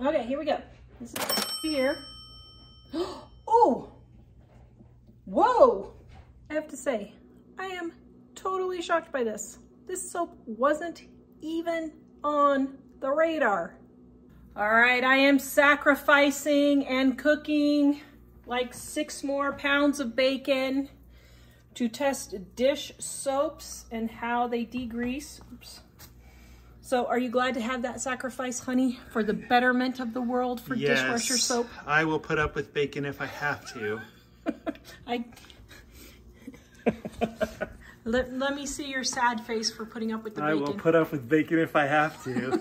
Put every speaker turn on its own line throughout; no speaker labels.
Okay, here we go. This is here. Oh! Whoa! I have to say, I am totally shocked by this. This soap wasn't even on the radar. All right, I am sacrificing and cooking like 6 more pounds of bacon to test dish soaps and how they degrease. Oops. So are you glad to have that sacrifice, honey, for the betterment of the world for dishwasher soap?
I will put up with bacon if I have to.
Let me see your sad face for putting up with the bacon.
I will put up with bacon if I have to.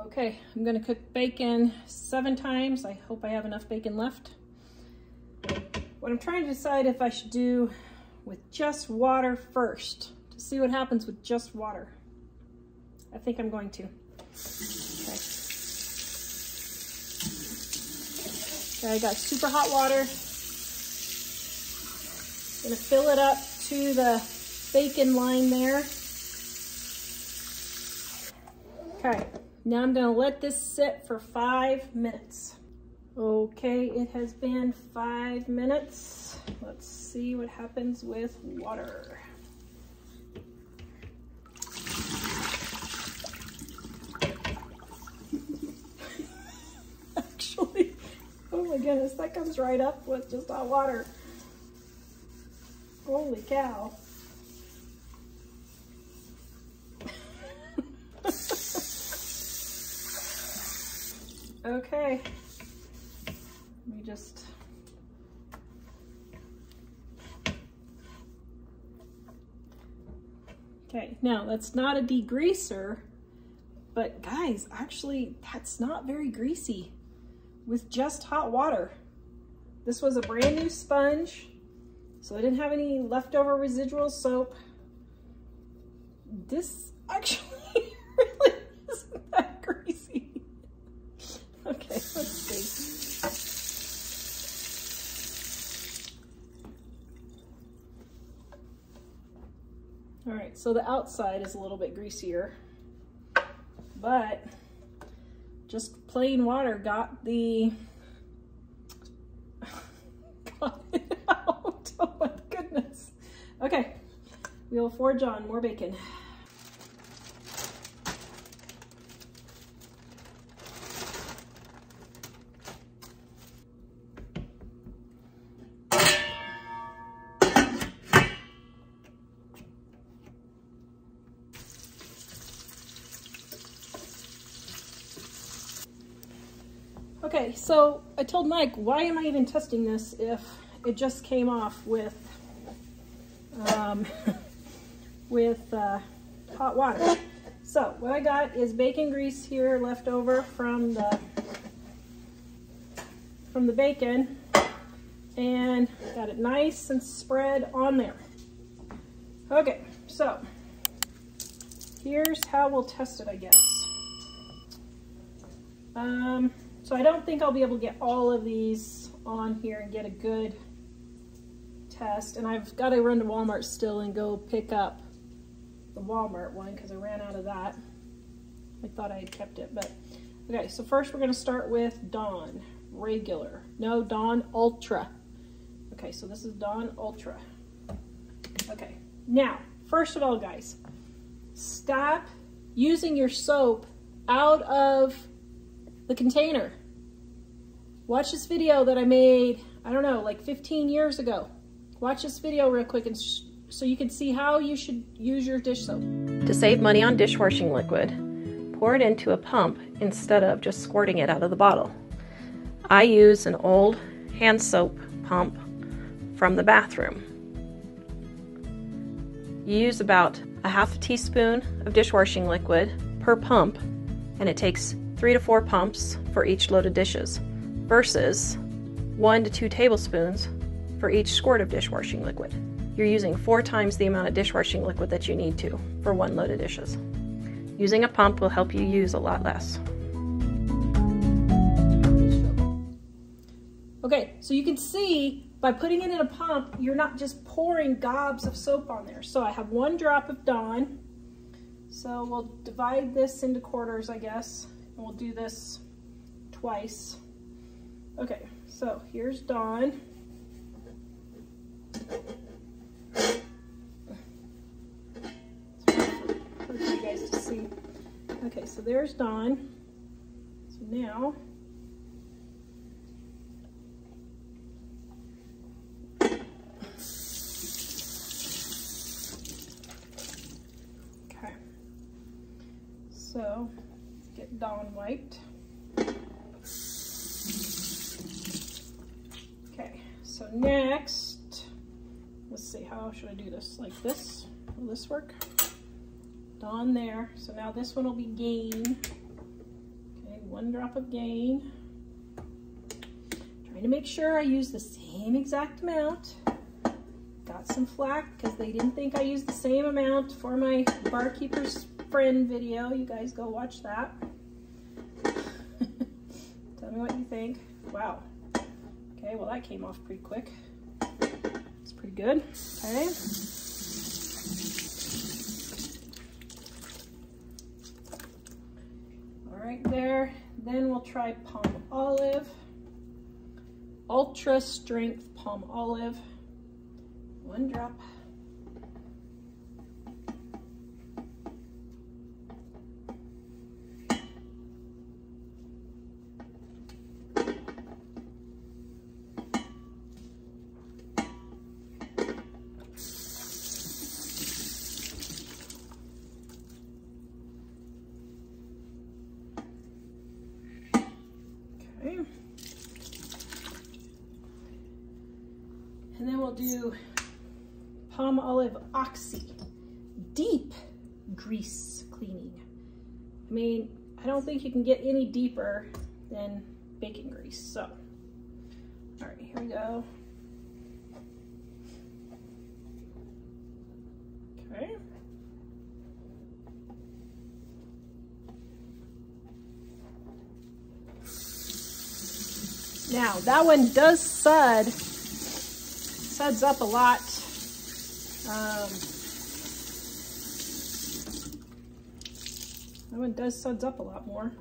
Okay, I'm gonna cook bacon 7 times. I hope I have enough bacon left. What I'm trying to decide if I should do with just water first, to see what happens with just water. I think I'm going to. Okay. Okay, I got super hot water. Gonna fill it up to the bacon line there. Okay, now I'm gonna let this sit for 5 minutes. Okay, it has been 5 minutes. Let's see what happens with water. Actually, oh my goodness, that comes right up with just hot water. Holy cow. Okay. Let me just... Okay, now that's not a degreaser, but guys, actually that's not very greasy with just hot water. This was a brand new sponge, so I didn't have any leftover residual soap. This actually really isn't that greasy. Okay, let's see. All right, so the outside is a little bit greasier, but just plain water got it out. Oh my goodness. Okay, we'll forge on more bacon. Okay, so I told Mike, why am I even testing this if it just came off with hot water? So what I got is bacon grease here left over from the bacon, and got it nice and spread on there. Okay, so here's how we'll test it, I guess. So I don't think I'll be able to get all of these on here and get a good test. And I've got to run to Walmart still and go pick up the Walmart one because I ran out of that. I thought I had kept it, but okay. So first we're going to start with Dawn regular. No, Dawn Ultra. Okay, so this is Dawn Ultra. Okay, now, first of all, guys, stop using your soap out of the container. Watch this video that I made, I don't know, like 15 years ago. Watch this video real quick and so you can see how you should use your dish soap.
To save money on dishwashing liquid, pour it into a pump instead of just squirting it out of the bottle. I use an old hand soap pump from the bathroom. You use about a half teaspoon of dishwashing liquid per pump, and it takes 3 to 4 pumps for each load of dishes, versus 1 to 2 tablespoons for each squirt of dishwashing liquid. You're using 4 times the amount of dishwashing liquid that you need to for 1 load of dishes. Using a pump will help you use a lot less.
Okay, so you can see by putting it in a pump, you're not just pouring gobs of soap on there. So I have 1 drop of Dawn. So we'll divide this into quarters, I guess. We'll do this twice. Okay, so here's Dawn. For you guys to see. Okay, so there's Dawn. So now so get Dawn wiped. Okay, so next, let's see, how should I do this? Like this? Will this work? Dawn there. So now this one will be Gain. Okay, 1 drop of Gain. Trying to make sure I use the same exact amount. Got some flack because they didn't think I used the same amount for my Barkeeper's Friend video. You guys go watch that. Tell me what you think. Wow. Okay, well that came off pretty quick. It's pretty good. Okay. All right there. Then we'll try Palmolive Ultra Strength Palmolive. 1 drop. Okay. And then we'll do Palmolive Oxy Deep Grease Cleaning. I mean, I don't think you can get any deeper than bacon grease. So, all right, here we go. Okay. Now, that one does suds up a lot. That one does suds up a lot more.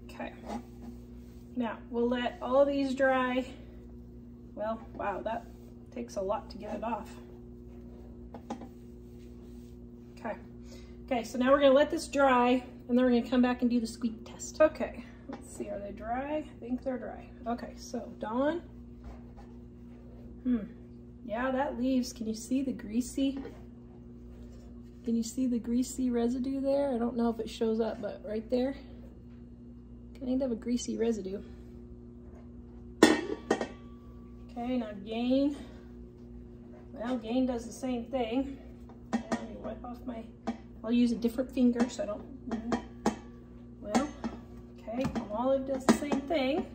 Okay. Now, we'll let all of these dry. Well, wow, that takes a lot to get it off. Okay. Okay, so now we're gonna let this dry, and then we're gonna come back and do the squeak test. Okay, let's see, are they dry? I think they're dry. Okay, so Dawn. Yeah, that leaves, can you see the greasy? Can you see the greasy residue there? I don't know if it shows up, but right there, kind of a greasy residue. Okay, now Gain. Well, Gain does the same thing. Let me wipe off my, I'll use a different finger so I don't, well, okay, Palmolive does the same thing.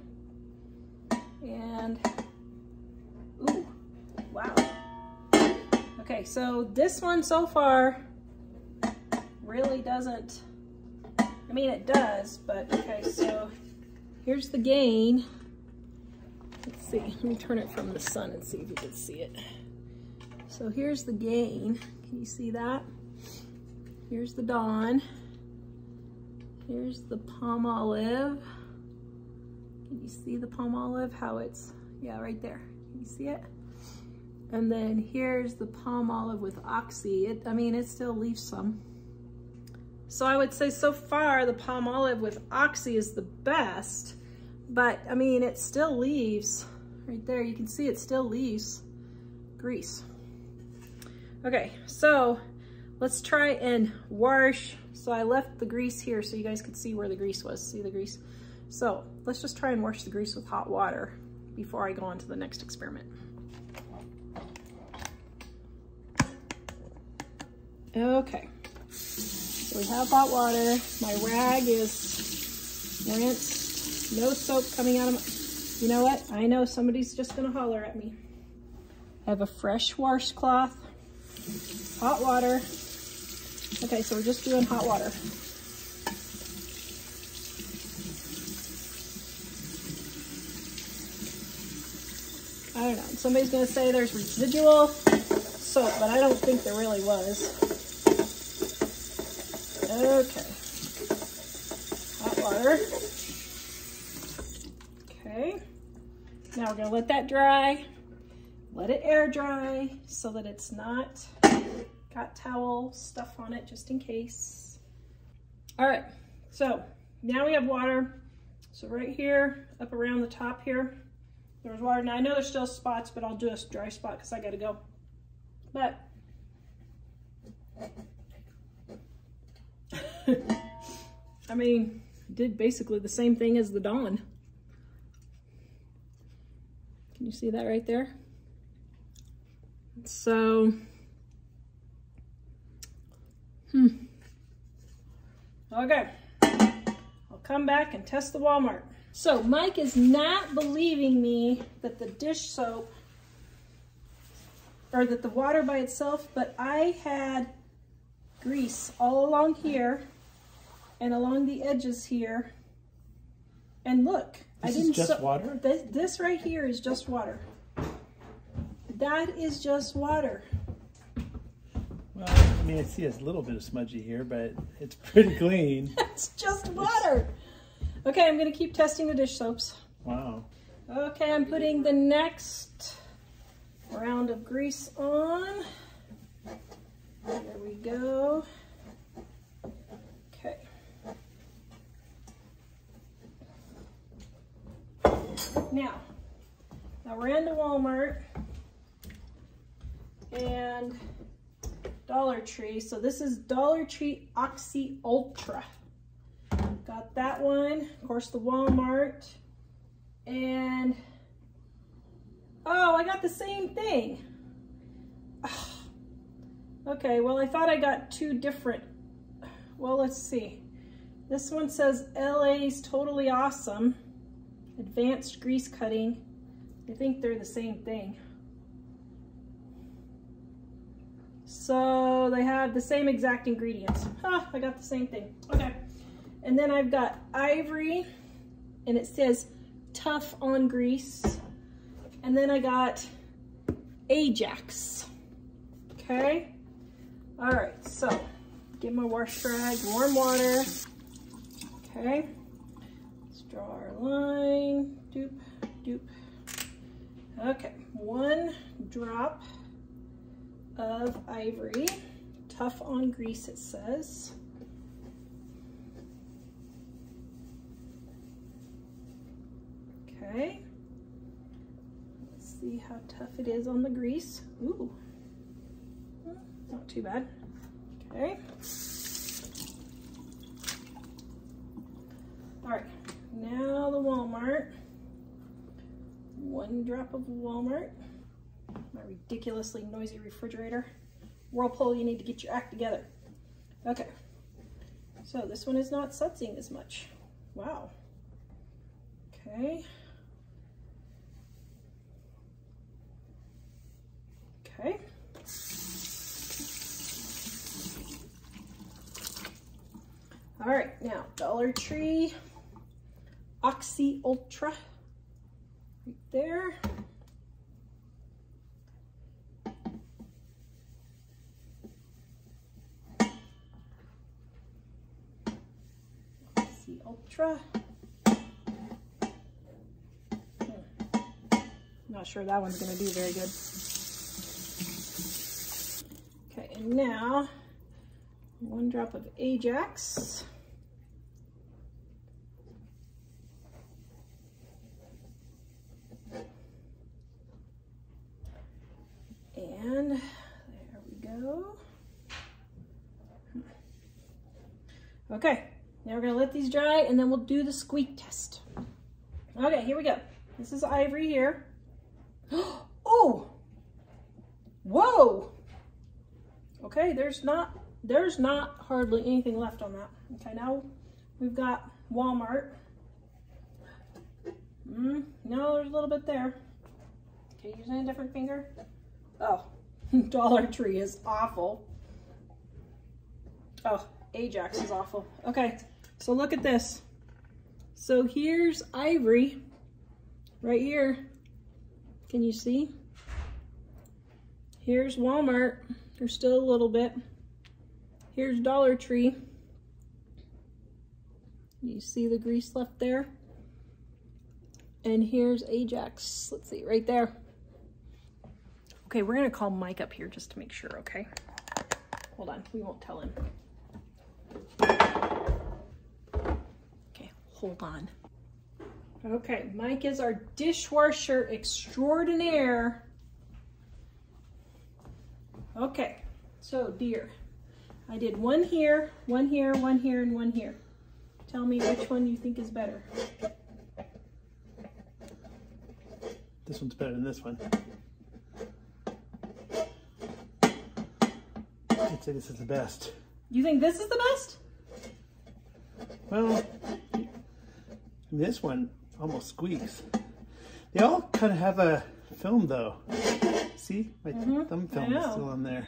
And, ooh, wow. Okay, so this one so far really doesn't, I mean it does, but okay, so here's the Gain. Let's see, let me turn it from the sun and see if you can see it. So here's the Gain, can you see that? Here's the Dawn. Here's the Palmolive. Can you see the Palmolive? How it's, yeah, right there. Can you see it? And then here's the Palmolive with Oxy. I mean, it still leaves some. So I would say so far the Palmolive with Oxy is the best, but I mean, it still leaves, right there, you can see it still leaves grease. Okay, so let's try and wash. So I left the grease here so you guys could see where the grease was. See the grease? So let's just try and wash the grease with hot water before I go on to the next experiment. Okay, so we have hot water. My rag is rinsed. No soap coming out of my, you know what? I know somebody's just gonna holler at me. I have a fresh washcloth, hot water. Okay, so we're just doing hot water. I don't know, somebody's gonna say there's residual soap, but I don't think there really was. Okay. Hot water. Okay. Now we're gonna let that dry. Let it air dry so that it's not got towel stuff on it just in case. All right, so now we have water. So right here, up around the top here, there's water. Now I know there's still spots, but I'll do a dry spot because I gotta go. But I mean, did basically the same thing as the Dawn. Can you see that right there? So, okay, I'll come back and test the Walmart. So Mike is not believing me that the dish soap, or that the water by itself, but I had grease all along here and along the edges here. And look,
this is just water?
This right here is just water. That is just water.
Well, I mean, I see a little bit of smudgy here, but it's pretty clean.
It's just water. Okay, I'm gonna keep testing the dish soaps.
Wow.
Okay, I'm putting the next round of grease on. There we go. Okay. Now we're into Walmart and Dollar Tree. So this is Dollar Tree Oxy Ultra. Got that one. Of course, the Walmart. And oh, I got the same thing. Okay, well, I thought I got two different. Well, let's see. This one says LA's Totally Awesome. Advanced grease cutting. I think they're the same thing. So they have the same exact ingredients. I got the same thing. Okay. And then I've got Ivory, and it says tough on grease. And then I got Ajax. Okay. All right. So get my wash rag, warm water. Okay. Let's draw our line. Doop, doop. Okay. 1 drop of Ivory. Tough on grease, it says. Okay. Let's see how tough it is on the grease. Ooh. Not too bad. Okay. All right. Now the Walmart. 1 drop of Walmart. My ridiculously noisy refrigerator. Whirlpool, you need to get your act together. Okay. So this one is not sudsing as much. Wow. Okay. Okay. All right, now Dollar Tree Oxy Ultra, right there. Oxy Ultra. Not sure that one's going to do very good. Okay, and now 1 drop of Ajax. And there we go. Okay, now we're going to let these dry and then we'll do the squeak test. Okay, here we go. This is Ivory here. Oh! Whoa! Okay, there's not hardly anything left on that. Okay, now we've got Walmart. No, there's a little bit there. Okay, using a different finger. Oh, Dollar Tree is awful. Oh, Ajax is awful. Okay, so look at this. So here's Ivory right here. Can you see? Here's Walmart. There's still a little bit. Here's Dollar Tree. You see the grease left there? And here's Ajax. Let's see, right there. Okay, we're gonna call Mike up here just to make sure, okay? Hold on, we won't tell him. Okay, hold on. Okay, Mike is our dishwasher extraordinaire. Okay, so dear, I did one here, one here, one here, and one here. Tell me which one you think is better.
This one's better than this one. I'd say this is the best.
You think this is the best?
Well, this one almost squeaks. They all kind of have a film though. See, my thumb film is still on there.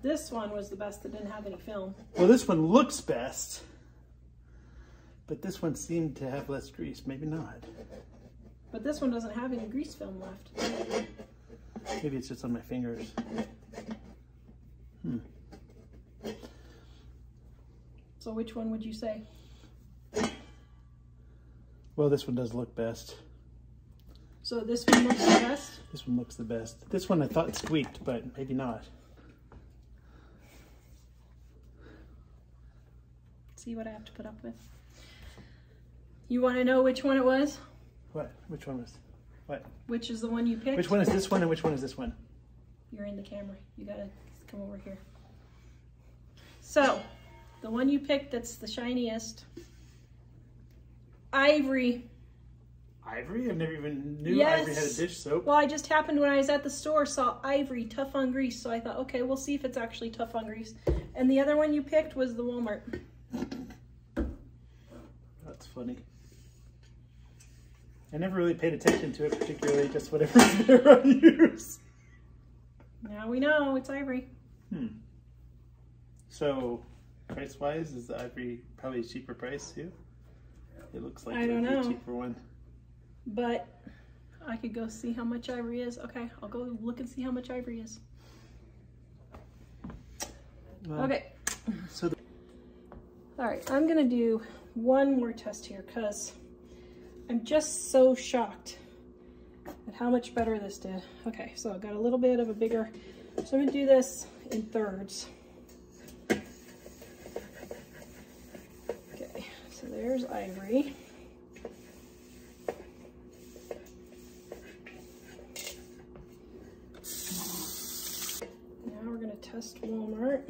This one was the best that didn't have any film.
Well, this one looks best, but this one seemed to have less grease. Maybe not.
But this one doesn't have any grease film left.
Maybe it's just on my fingers.
So which one would you say?
Well, this one does look best.
So this one looks the best?
This one looks the best. This one I thought squeaked, but maybe not.
See what I have to put up with. You want to know which one it was?
What? Which one was? What?
Which is the one you picked?
Which one is this one and which one is this one?
You're in the camera. You gotta come over here. So, the one you picked that's the shiniest. Ivory.
Ivory? I never even knew
Yes.
Ivory had a dish soap.
Well, I just happened when I was at the store, saw Ivory, tough on grease. So I thought, okay, we'll see if it's actually tough on grease. And the other one you picked was the Walmart.
That's funny. I never really paid attention to it particularly, just whatever's there I use.
Now we know it's Ivory.
So, price-wise, is the Ivory probably a cheaper price too? It looks like
I don't know.
A cheaper one.
But I could go see how much Ivory is. Okay, I'll go look and see how much Ivory is. Okay.
So
All right, I'm gonna do one more test here because I'm just so shocked at how much better this did. Okay, so I've got a little bit of a bigger, so I'm gonna do this in thirds. Okay, so there's Ivory. Now we're gonna test Walmart.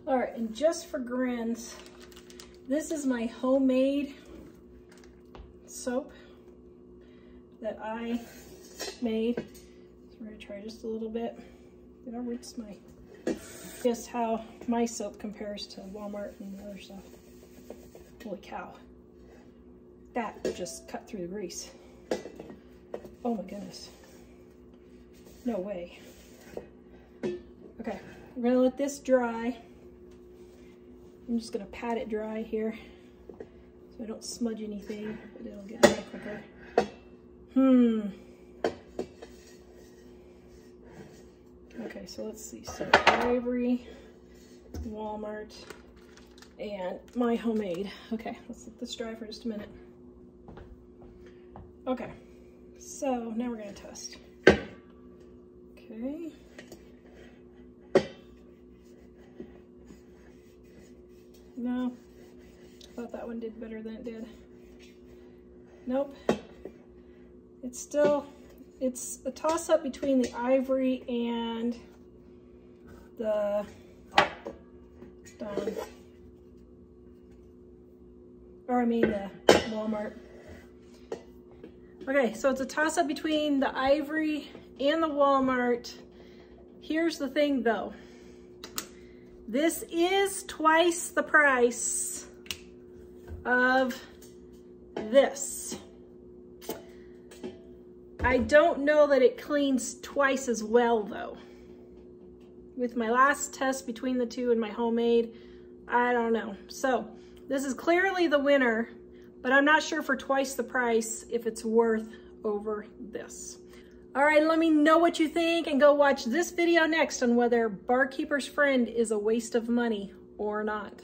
All right, and just for grins, this is my homemade soap that I made. So we're gonna try just a little bit. Did I rinse my, just how my soap compares to Walmart and other stuff. Holy cow. That just cut through the grease. Oh my goodness. No way. Okay, we're gonna let this dry. I'm just gonna pat it dry here so I don't smudge anything, but it'll get dry quicker. Okay, so let's see. So Ivory, Walmart, and my homemade. Okay, let's let this dry for just a minute. Okay, so now we're gonna test. Okay. No, I thought that one did better than it did. Nope. It's still, it's a toss-up between the Ivory and the, the Walmart. Okay, so it's a toss-up between the Ivory and the Walmart. Here's the thing though. This is twice the price of this. I don't know that it cleans twice as well though. with my last test between the two and my homemade. I don't know. So this is clearly the winner, but I'm not sure for twice the price if it's worth over this. All right, let me know what you think and go watch this video next on whether Barkeeper's Friend is a waste of money or not.